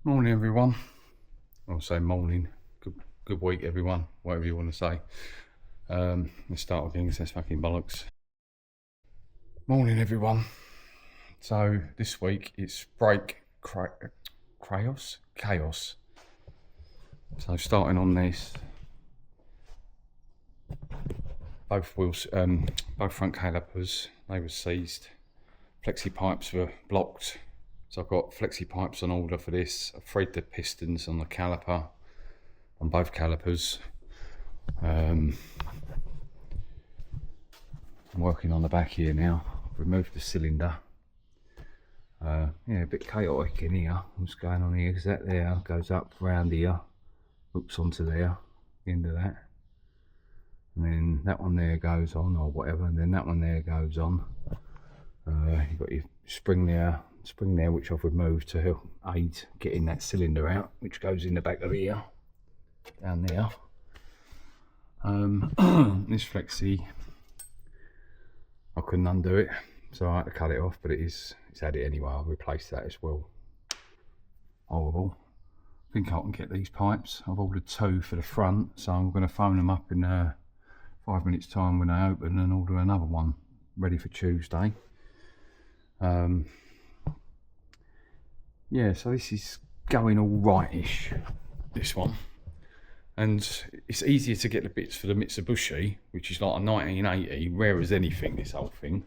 Morning everyone. I'll say morning. Good week everyone, whatever you want to say. Let's start again because that's fucking bollocks. Morning everyone. So this week it's chaos. So starting on this, both front calipers, they were seized. Flexi pipes were blocked. So I've got flexi pipes on order for this. I've freed the pistons on the caliper, on both calipers. I'm working on the back here now. I've removed the cylinder. Yeah, a bit chaotic in here. What's going on here? Because that there goes up round here, hooks onto there, the end of that. And then that one there goes on, or whatever, and then that one there goes on. You've got your spring there, which I've removed to help aid getting that cylinder out, which goes in the back of here, down there. This flexi, I couldn't undo it, so I had to cut it off, but it's had it anyway. I'll replace that as well. Horrible. I think I can get these pipes. I've ordered 2 for the front, so I'm going to phone them up in 5 minutes time when they open and order another one ready for Tuesday. Yeah, so this is going all right-ish, this one. And it's easier to get the bits for the Mitsubishi, which is like a 1980, rare as anything, this whole thing.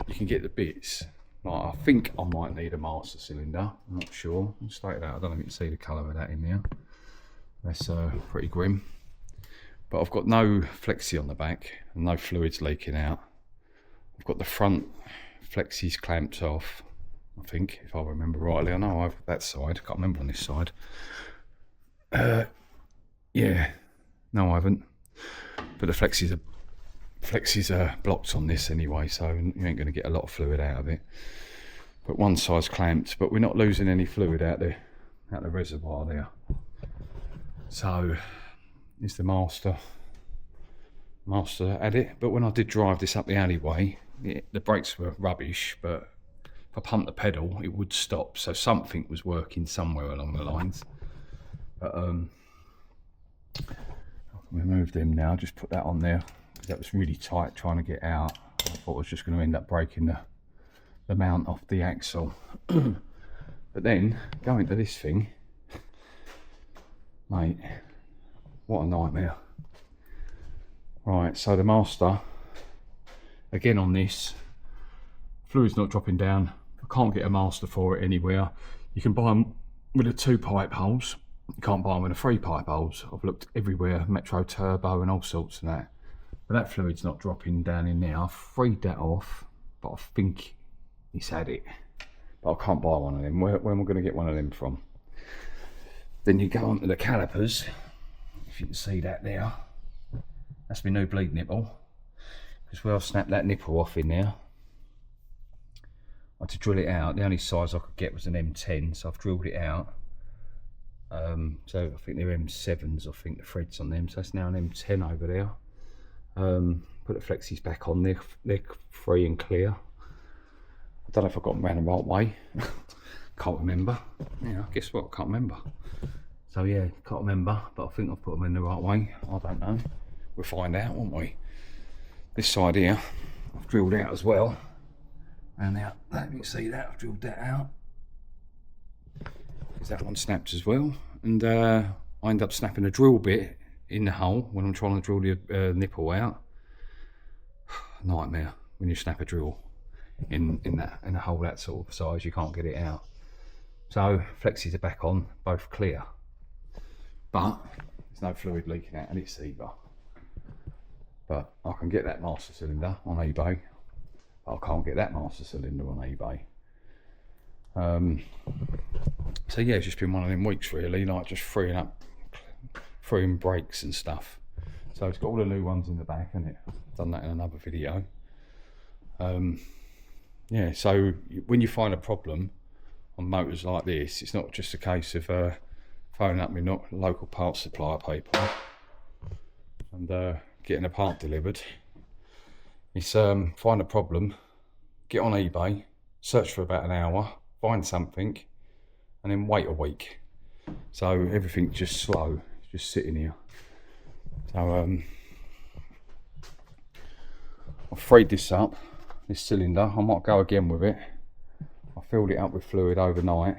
You can get the bits. Like, I think I might need a master cylinder, I'm not sure. I'll state that, I don't know if you can see the colour of that in there. That's pretty grim. But I've got no flexi on the back, and no fluids leaking out. I've got the front flexis clamped off, I think, if I remember rightly. I know I've that side, I can't remember on this side. Yeah, no I haven't. But the flexis are blocked on this anyway, so you ain't going to get a lot of fluid out of it. But one side's clamped, but we're not losing any fluid out the reservoir there. So it's the master had it. But when I did drive this up the alleyway, the brakes were rubbish, but if I pumped the pedal it would stop, so something was working somewhere along the lines. But I can remove them now, just put that on there, because that was really tight trying to get out. I thought I was just going to end up breaking the mount off the axle. But then going to this thing, mate, what a nightmare. Right, so the master, again on this, fluid's not dropping down. I can't get a master for it anywhere. You can buy them with the 2 pipe holes. You can't buy them with the 3 pipe holes. I've looked everywhere, Metro Turbo and all sorts of that. But that fluid's not dropping down in there. I've freed that off, but I think he's had it. But I can't buy one of them. Where am I going to get one of them from? Then you go onto the calipers. If you can see that there. That's my new bleed nipple. Because where I snapped that nipple off in there, I had to drill it out. The only size I could get was an M10, so I've drilled it out. So I think they're M7s, I think the threads on them, so that's now an M10 over there. Put the flexis back on, they're free and clear. I don't know if I got them around the right way. Can't remember. Yeah, guess what, can't remember. So yeah, can't remember, but I think I've put them in the right way. I don't know. We'll find out, won't we? This side here, I've drilled out as well. And now, let me see that, I've drilled that out. Because that one snapped as well. And I end up snapping a drill bit in the hole when I'm trying to drill the nipple out. Nightmare when you snap a drill in a hole that sort of size, you can't get it out. So flexis are back on, both clear. But there's no fluid leaking out, and it's either. But I can get that master cylinder on eBay. I can't get that master cylinder on eBay. So yeah, it's just been one of them weeks really, like just freeing brakes and stuff. So it's got all the new ones in the back, hasn't it? Done that in another video. Yeah, so when you find a problem on motors like this, it's not just a case of phoning up my local parts supplier people and getting a part delivered. It's find a problem, get on eBay, search for about an hour, find something, and then wait a week. So everything's just slow, just sitting here. So I've freed this up, this cylinder. I might go again with it. I filled it up with fluid overnight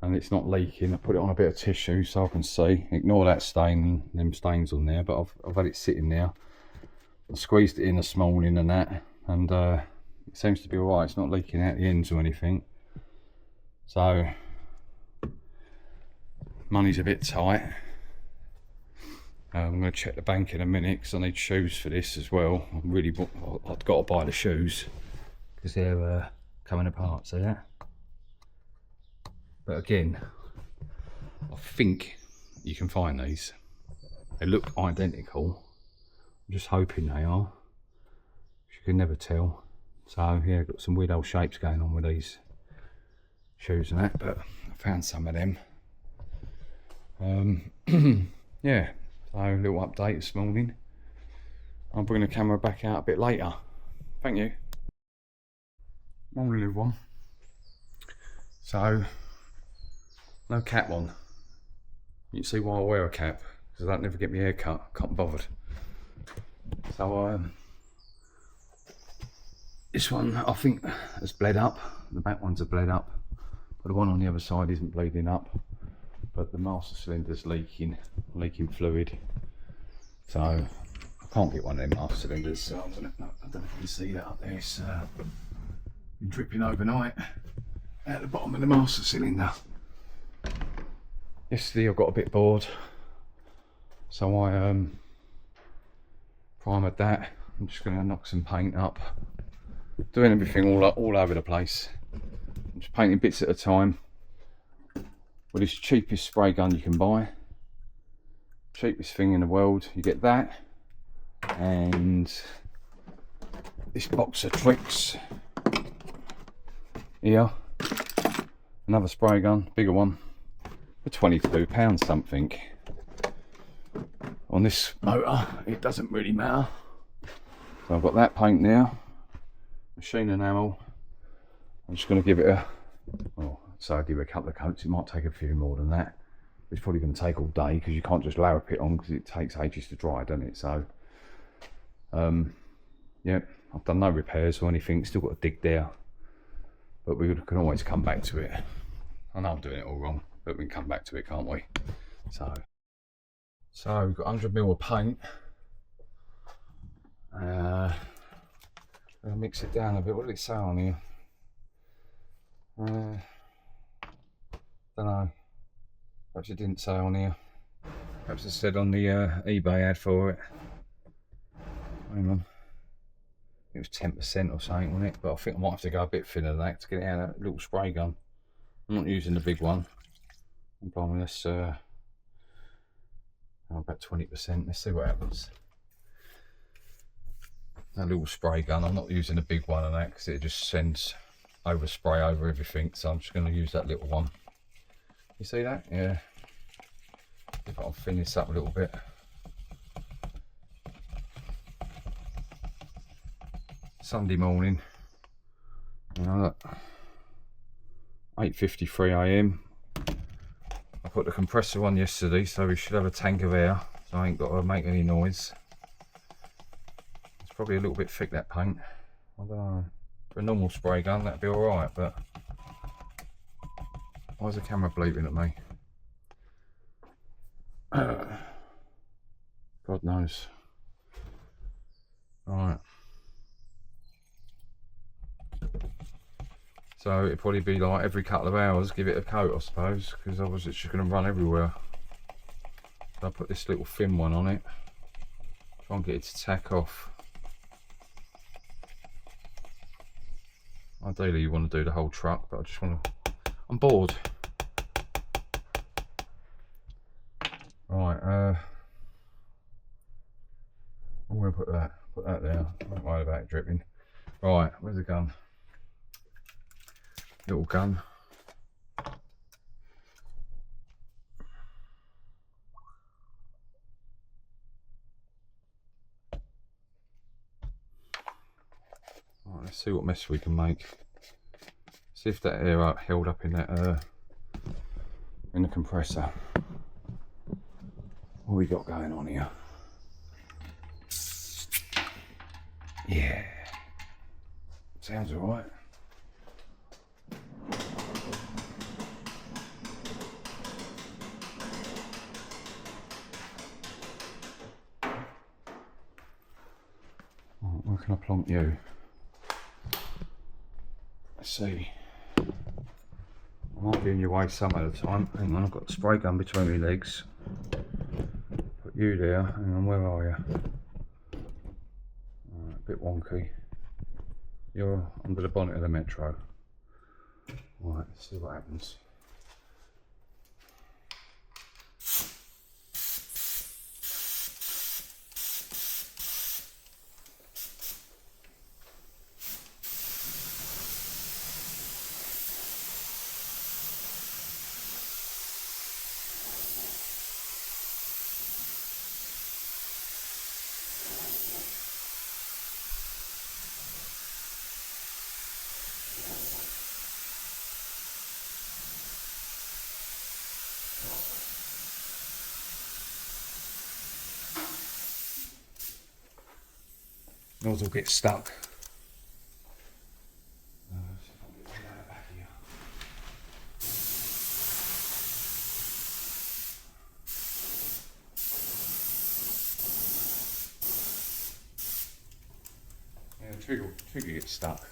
and it's not leaking. I put it on a bit of tissue so I can see. Ignore that stain, them stains on there, but I've had it sitting there. I squeezed it in this morning and that, and it seems to be alright. It's not leaking out the ends or anything. So money's a bit tight. I'm going to check the bank in a minute because I need shoes for this as well. I've got to buy the shoes because they're coming apart, see that? But again, I think you can find these. They look identical. I'm just hoping they are. You can never tell. So yeah, got some weird old shapes going on with these shoes and that, but I found some of them. Yeah, so a little update this morning. I'll bring the camera back out a bit later. Thank you. Morning everyone. So, no cap on. You can see why I wear a cap, because I don't never get my hair cut, can't be bothered. So this one I think has bled up. The back ones are bled up, but the one on the other side isn't bleeding up. But the master cylinder's leaking fluid. So I can't get one of them master cylinders. So I don't know if you can see that up there. It's been dripping overnight at the bottom of the master cylinder. Yesterday I got a bit bored, so I primered that. I'm just going to knock some paint up, doing everything all over the place. I'm just painting bits at a time with this cheapest spray gun you can buy. Cheapest thing in the world. You get that and this box of tricks here, another spray gun, bigger one, for £22 something. On this motor it doesn't really matter. So I've got that paint there, machine enamel. I'm just going to give it a, well, so I'll give it a couple of coats. It might take a few more than that. It's probably going to take all day because you can't just lap it on because it takes ages to dry, doesn't it? So yeah, I've done no repairs or anything, still got to dig there, but we can always come back to it. I know I'm doing it all wrong, but we can come back to it, can't we? So we've got 100ml of paint. I'll mix it down a bit. What did it say on here? Don't know. Perhaps it didn't say on here. Perhaps it said on the eBay ad for it. Hang on. It was 10% or something on it, but I think I might have to go a bit thinner than that to get it out of that little spray gun. I'm not using the big one. I'm blimey, let's about 20%. Let's see what happens. That little spray gun, I'm not using the big one on that because it just sends overspray over everything, so I'm just going to use that little one. You see that? Yeah. If I'll thin this up a little bit. Sunday morning. Look, 8:53 AM. I put the compressor on yesterday, so we should have a tank of air, so I ain't got to make any noise. It's probably a little bit thick, that paint. I don't know. For a normal spray gun, that'd be alright, but why is the camera bleeping at me? God knows. Alright. So it'd probably be like every couple of hours, give it a coat, I suppose, because otherwise it's just going to run everywhere. So I'll put this little thin one on it. Try and get it to tack off. Ideally you want to do the whole truck, but I just want to, I'm bored. Right, I'm going to put that there. Don't worry about it dripping. Right, where's the gun? Little gun. Right, let's see what mess we can make. See if that air held up in that in the compressor. What we got going on here? Yeah, sounds alright. Where can I plonk you? Let's see. I might be in your way some of the time. Hang on, I've got the spray gun between my legs. Put you there. Hang on, where are you? A bit wonky. You're under the bonnet of the Metro. Right, let's see what happens. Nozzle gets stuck. Yeah, the trigger gets stuck.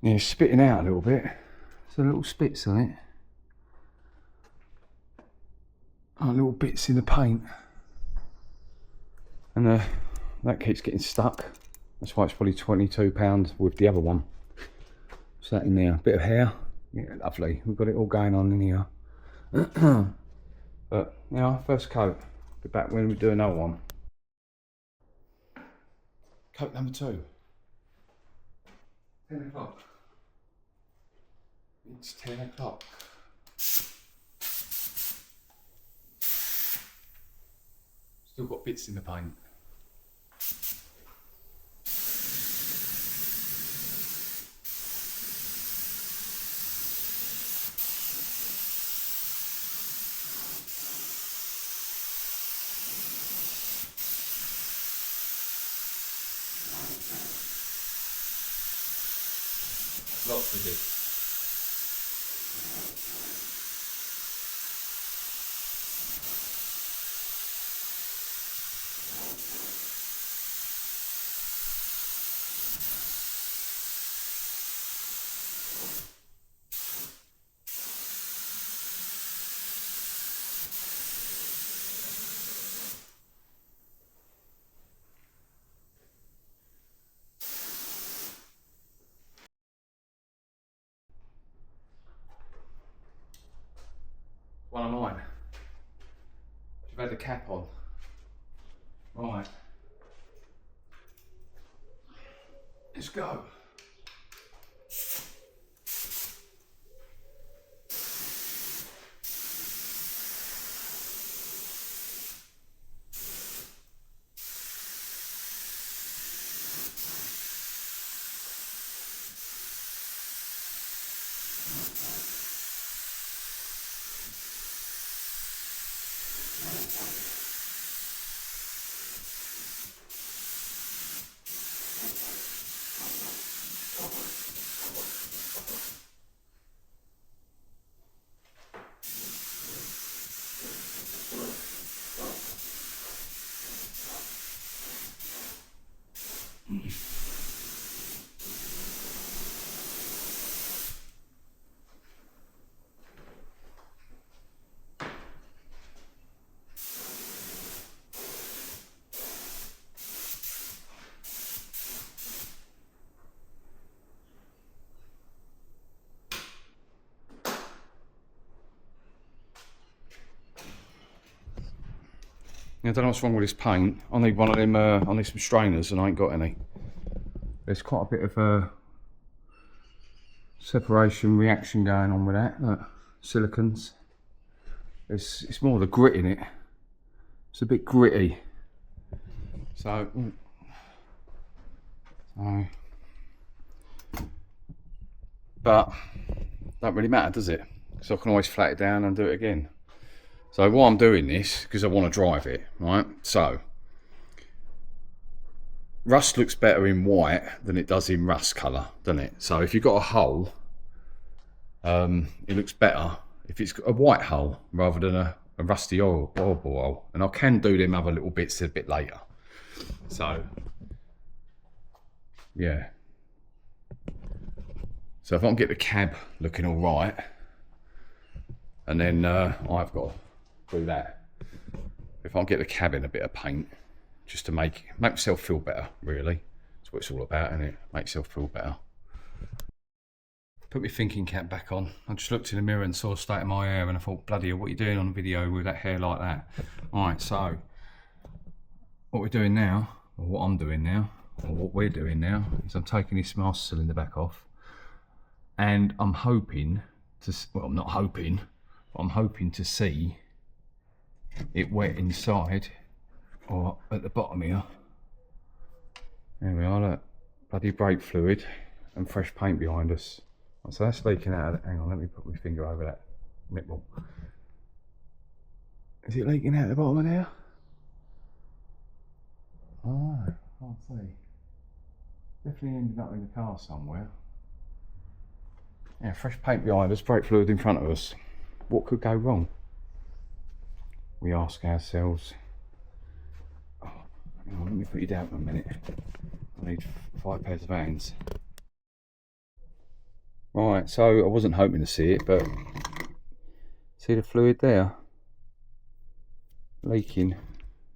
Yeah, it's spitting out a little bit. So little spits on it. Oh, little bits in the paint. And that keeps getting stuck. That's why it's probably £22 with the other one. What's that in there? A bit of hair. Yeah, lovely. We've got it all going on in here. But, you know, first coat. Be back when we do another one. Coat number 2. 10 o'clock. It's 10 o'clock. Still got bits in the paint. Lots to do. One of mine. You've had the cap on. Right. Let's go. I don't know what's wrong with this paint. I need one of them, I need some strainers and I ain't got any. There's quite a bit of separation reaction going on with that. Look, silicons. It's more the grit in it. It's a bit gritty. So but don't really matter, does it? Because I can always flat it down and do it again. So while I'm doing this, because I want to drive it, right? So rust looks better in white than it does in rust colour, doesn't it? So if you've got a hole, it looks better if it's a white hole rather than a rusty horrible hole. And I can do them other little bits a bit later. So yeah. So if I can get the cab looking all right, and then I've got to do that. If I can get the cab in a bit of paint, just to make myself feel better, really. That's what it's all about, isn't it? Make yourself feel better. Put my thinking cap back on. I just looked in the mirror and saw the state of my hair and I thought, bloody hell, what are you doing on video with that hair like that? Alright, so what we're doing now, or what I'm doing now, or what we're doing now, is I'm taking this master cylinder back off, and I'm hoping to, well, I'm not hoping, but I'm hoping to see it wet inside or at the bottom here. There we are, look, bloody brake fluid and fresh paint behind us. So that's leaking out of the, hang on, let me put my finger over that nipple. Is it leaking out the bottom of there? Oh, I can't see. Definitely ended up in the car somewhere. Yeah, fresh paint behind us, brake fluid in front of us. What could go wrong? We ask ourselves. Oh, hang on, let me put you down for a minute. I need 5 pairs of hands. Right, so I wasn't hoping to see it, but see the fluid there? Leaking.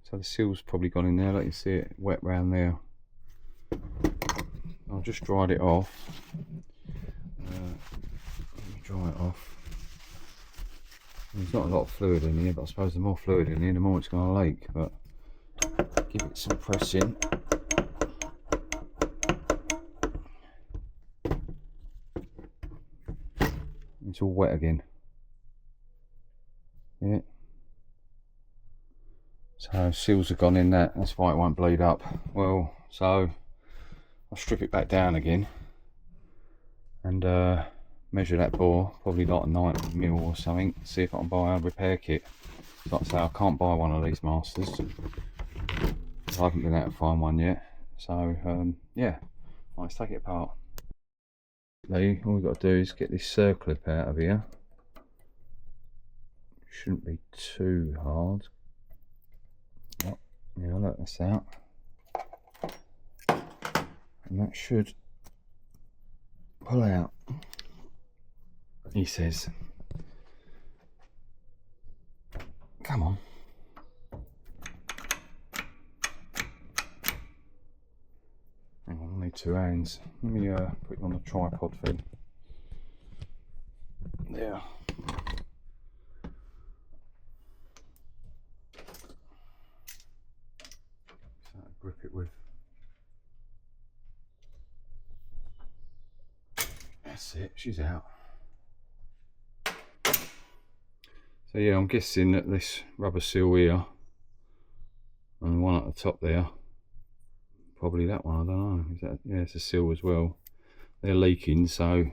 So the seal's probably gone in there, let you see it wet round there. I've just dried it off. Let me dry it off. There's not a lot of fluid in here, but I suppose the more fluid in here, the more it's going to leak. But give it some pressing. It's all wet again. Yeah. So seals have gone in that. That's why it won't bleed up. Well, so I'll strip it back down again and measure that bore, probably like a 90mm or something. See if I can buy a repair kit. Like I say, I can't buy one of these masters. I haven't been able to find one yet. So yeah, let's take it apart. All we've got to do is get this circlip out of here. Shouldn't be too hard. Oh, yeah, let this out. And that should pull out, he says. Come on. Hang on, I need 2 hands. Let me put it on the tripod thing. There. So grip it with. That's it, she's out. So yeah, I'm guessing that this rubber seal here and the one at the top there, probably that one, I don't know. Is that, yeah, it's a seal as well. They're leaking, so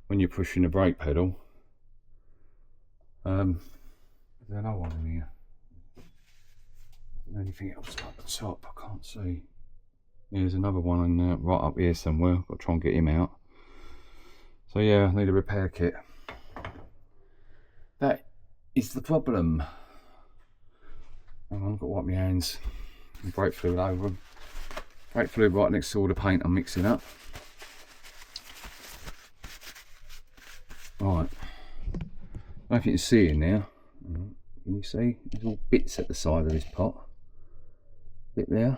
when you're pushing the brake pedal, there's another one in here. Anything else up the top? I can't see. Yeah, there's another one in there, right up here somewhere. Got to try and get him out. So yeah, I need a repair kit. That is the problem. Hang on, I've got to wipe my hands. And brake fluid over them. Brake fluid right next to all the paint I'm mixing up. Right. I don't know if you can see in there. Can you see? There's all bits at the side of this pot. Bit there.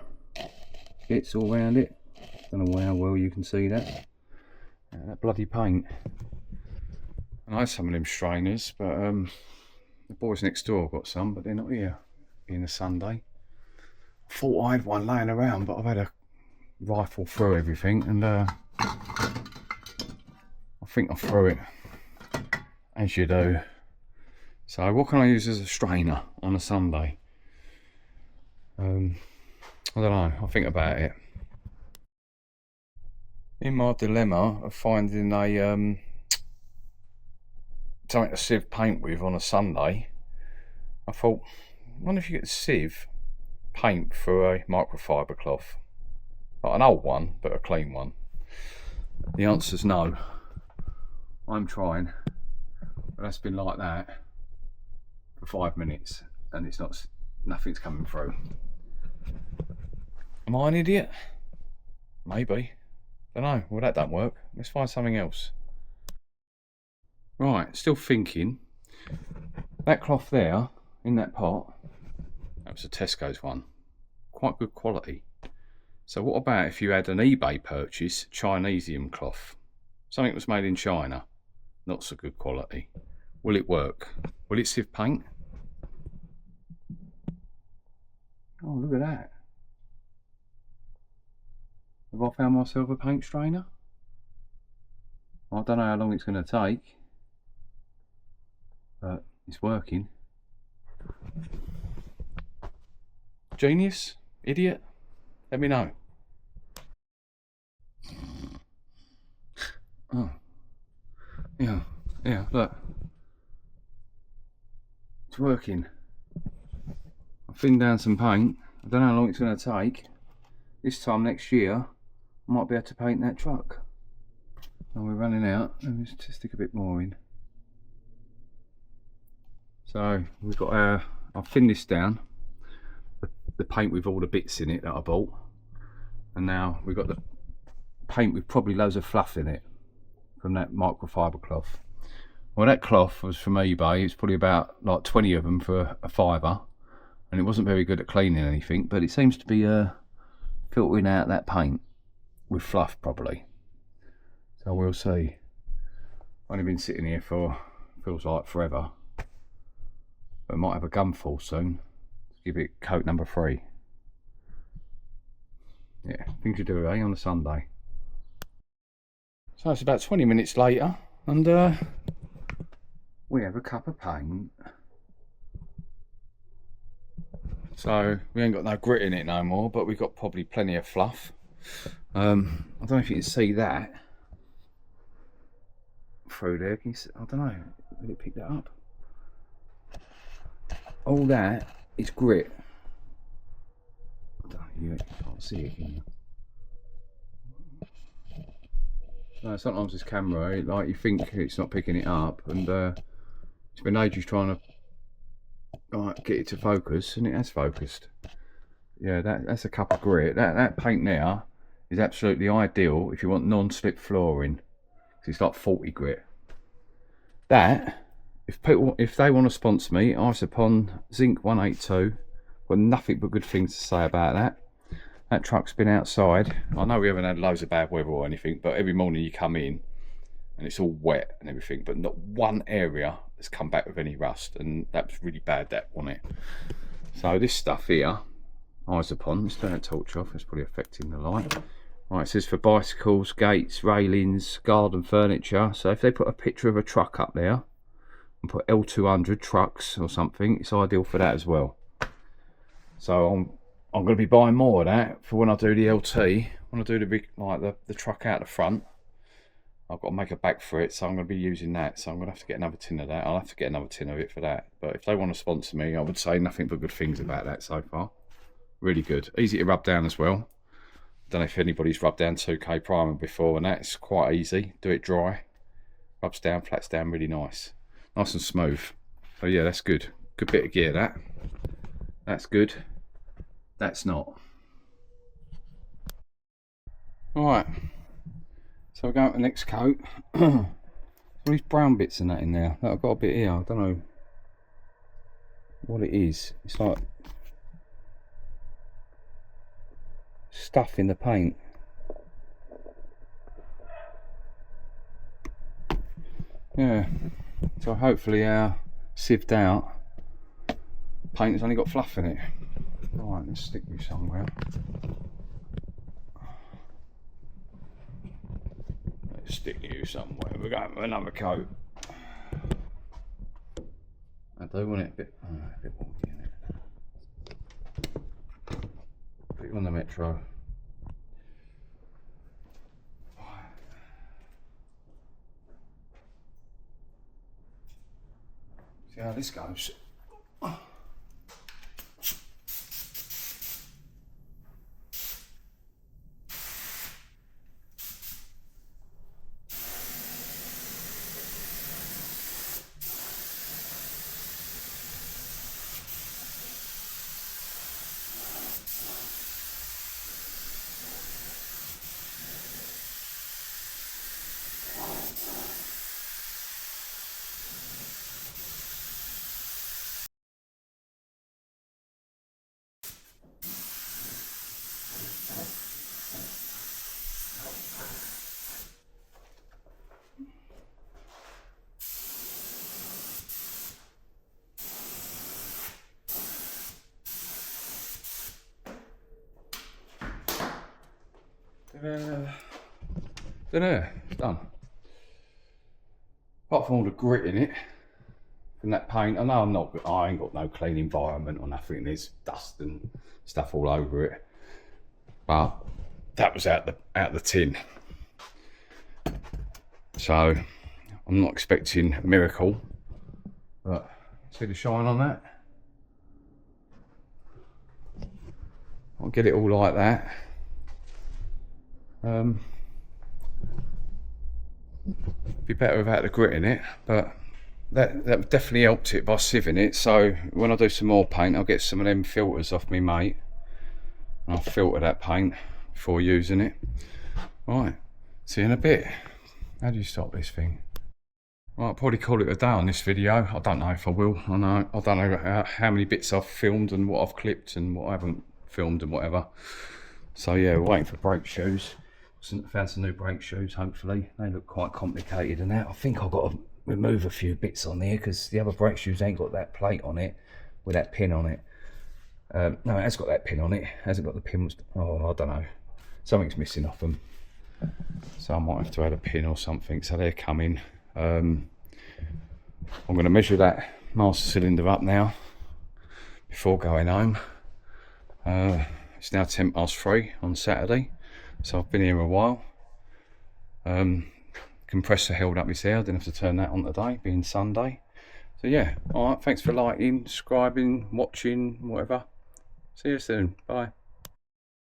Bits all round it. Don't know how well you can see that. That bloody paint. I know some of them strainers, but the boys next door have got some, but they're not here being a Sunday. Thought I had one laying around, but I've had to rifle through everything, and I think I threw it, as you do. So what can I use as a strainer on a Sunday? I don't know, I'll think about it. In my dilemma of finding a something to sieve paint with on a Sunday, I thought, I wonder if you could sieve paint through a microfiber cloth. Not an old one, but a clean one. The answer's no. I'm trying, but that's been like that for 5 minutes, and it's not, nothing's coming through. Am I an idiot? Maybe. Don't know. Well, that don't work. Let's find something else. Right, still thinking. That cloth there, in that pot, that was a Tesco's one. Quite good quality. So what about if you had an eBay purchase, Chinesium cloth? Something that was made in China. Not so good quality. Will it work? Will it sieve paint? Oh, look at that. Have I found myself a paint strainer? I don't know how long it's going to take, but it's working. Genius? Idiot? Let me know. Oh. Yeah, look. It's working. I've thinned down some paint. I don't know how long it's going to take. This time next year, I might be able to paint that truck. And we're running out. Let me just stick a bit more in. So we've got our, I've thinned this down, the paint with all the bits in it that I bought, and now we've got the paint with probably loads of fluff in it from that microfiber cloth. Well, that cloth was from eBay. It's probably about like 20 of them for a £5, and it wasn't very good at cleaning anything, but it seems to be filtering out that paint with fluff probably. So we'll see. I've only been sitting here for, feels like forever. But I might have a gunful soon. Give it coat number 3. Yeah, things to do, eh, on a Sunday. So it's about 20 minutes later, and we have a cup of paint. So we ain't got no grit in it no more, but we've got probably plenty of fluff. I don't know if you can see that through there. Can you see? I don't know. Will it pick that up? All that is grit. I don't know, you can't see it, can you? No, sometimes this camera, like, you think it's not picking it up, and it's been ages trying to get it to focus, and it has focused. Yeah, that's a cup of grit. That paint there is absolutely ideal if you want non-slip flooring, because it's like 40 grit. That, if they want to sponsor me, Ice Upon Zinc 182, got nothing but good things to say about that. That truck's been outside. I know we haven't had loads of bad weather or anything, but every morning you come in and it's all wet and everything, but not one area has come back with any rust, and that was really bad, that, wasn't it? So this stuff here, Eyes Upon, let's turn that torch off, it's probably affecting the light. Right, it says for bicycles, gates, railings, garden furniture. So if they put a picture of a truck up there and put L200 trucks or something, it's ideal for that as well. So I'm going to be buying more of that for when I do the LT. When I do the big, like the truck out the front, I've got to make a back for it, so I'm going to be using that. So I'm going to have to get another tin of that. I'll have to get another tin of it for that. But if they want to sponsor me, I would say nothing but good things about that so far. Really good. Easy to rub down as well. Don't know if anybody's rubbed down 2K primer before, and that's quite easy. Do it dry. Rubs down, flats down, really nice. Nice and smooth. So yeah, that's good. Good bit of gear, that. That's good. That's not. Alright. So we're going to the next coat. All these brown bits and that in there. I've got a bit here. I don't know what it is. It's like stuff in the paint. Yeah. So hopefully our sieved out paint has only got fluff in it. Right, let's stick you somewhere. Let's stick you somewhere. We're going with another coat. I do want it a bit wonky in it. Put you on the Metro. See how this goes. There, it's done. Apart from all the grit in it, from that paint, I know I ain't got no clean environment or nothing. There's dust and stuff all over it, but that was out the tin. So I'm not expecting a miracle, but see the shine on that. I'll get it all like that. Be better without the grit in it, but that definitely helped it by sieving it. So when I do some more paint, I'll get some of them filters off me mate, and I'll filter that paint before using it. Right, see you in a bit. How do you stop this thing? Right, I'll probably call it a day on this video. I don't know if I will. I don't know how many bits I've filmed and what I've clipped and what I haven't filmed and whatever. So yeah, we're waiting for brake shoes. Found some new brake shoes, hopefully. They look quite complicated and that. I think I've got to remove a few bits on there because the other brake shoes ain't got that plate on it with that pin on it. No, it has got that pin on it. It hasn't got the pin. Oh, I don't know. Something's missing off them. So I might have to add a pin or something. So they're coming. I'm going to measure that master cylinder up now before going home. It's now 3:10 on Saturday. So I've been here a while. Compressor held up his hair. I didn't have to turn that on today, being Sunday. So yeah, alright, thanks for liking, subscribing, watching, whatever. See you soon. Bye.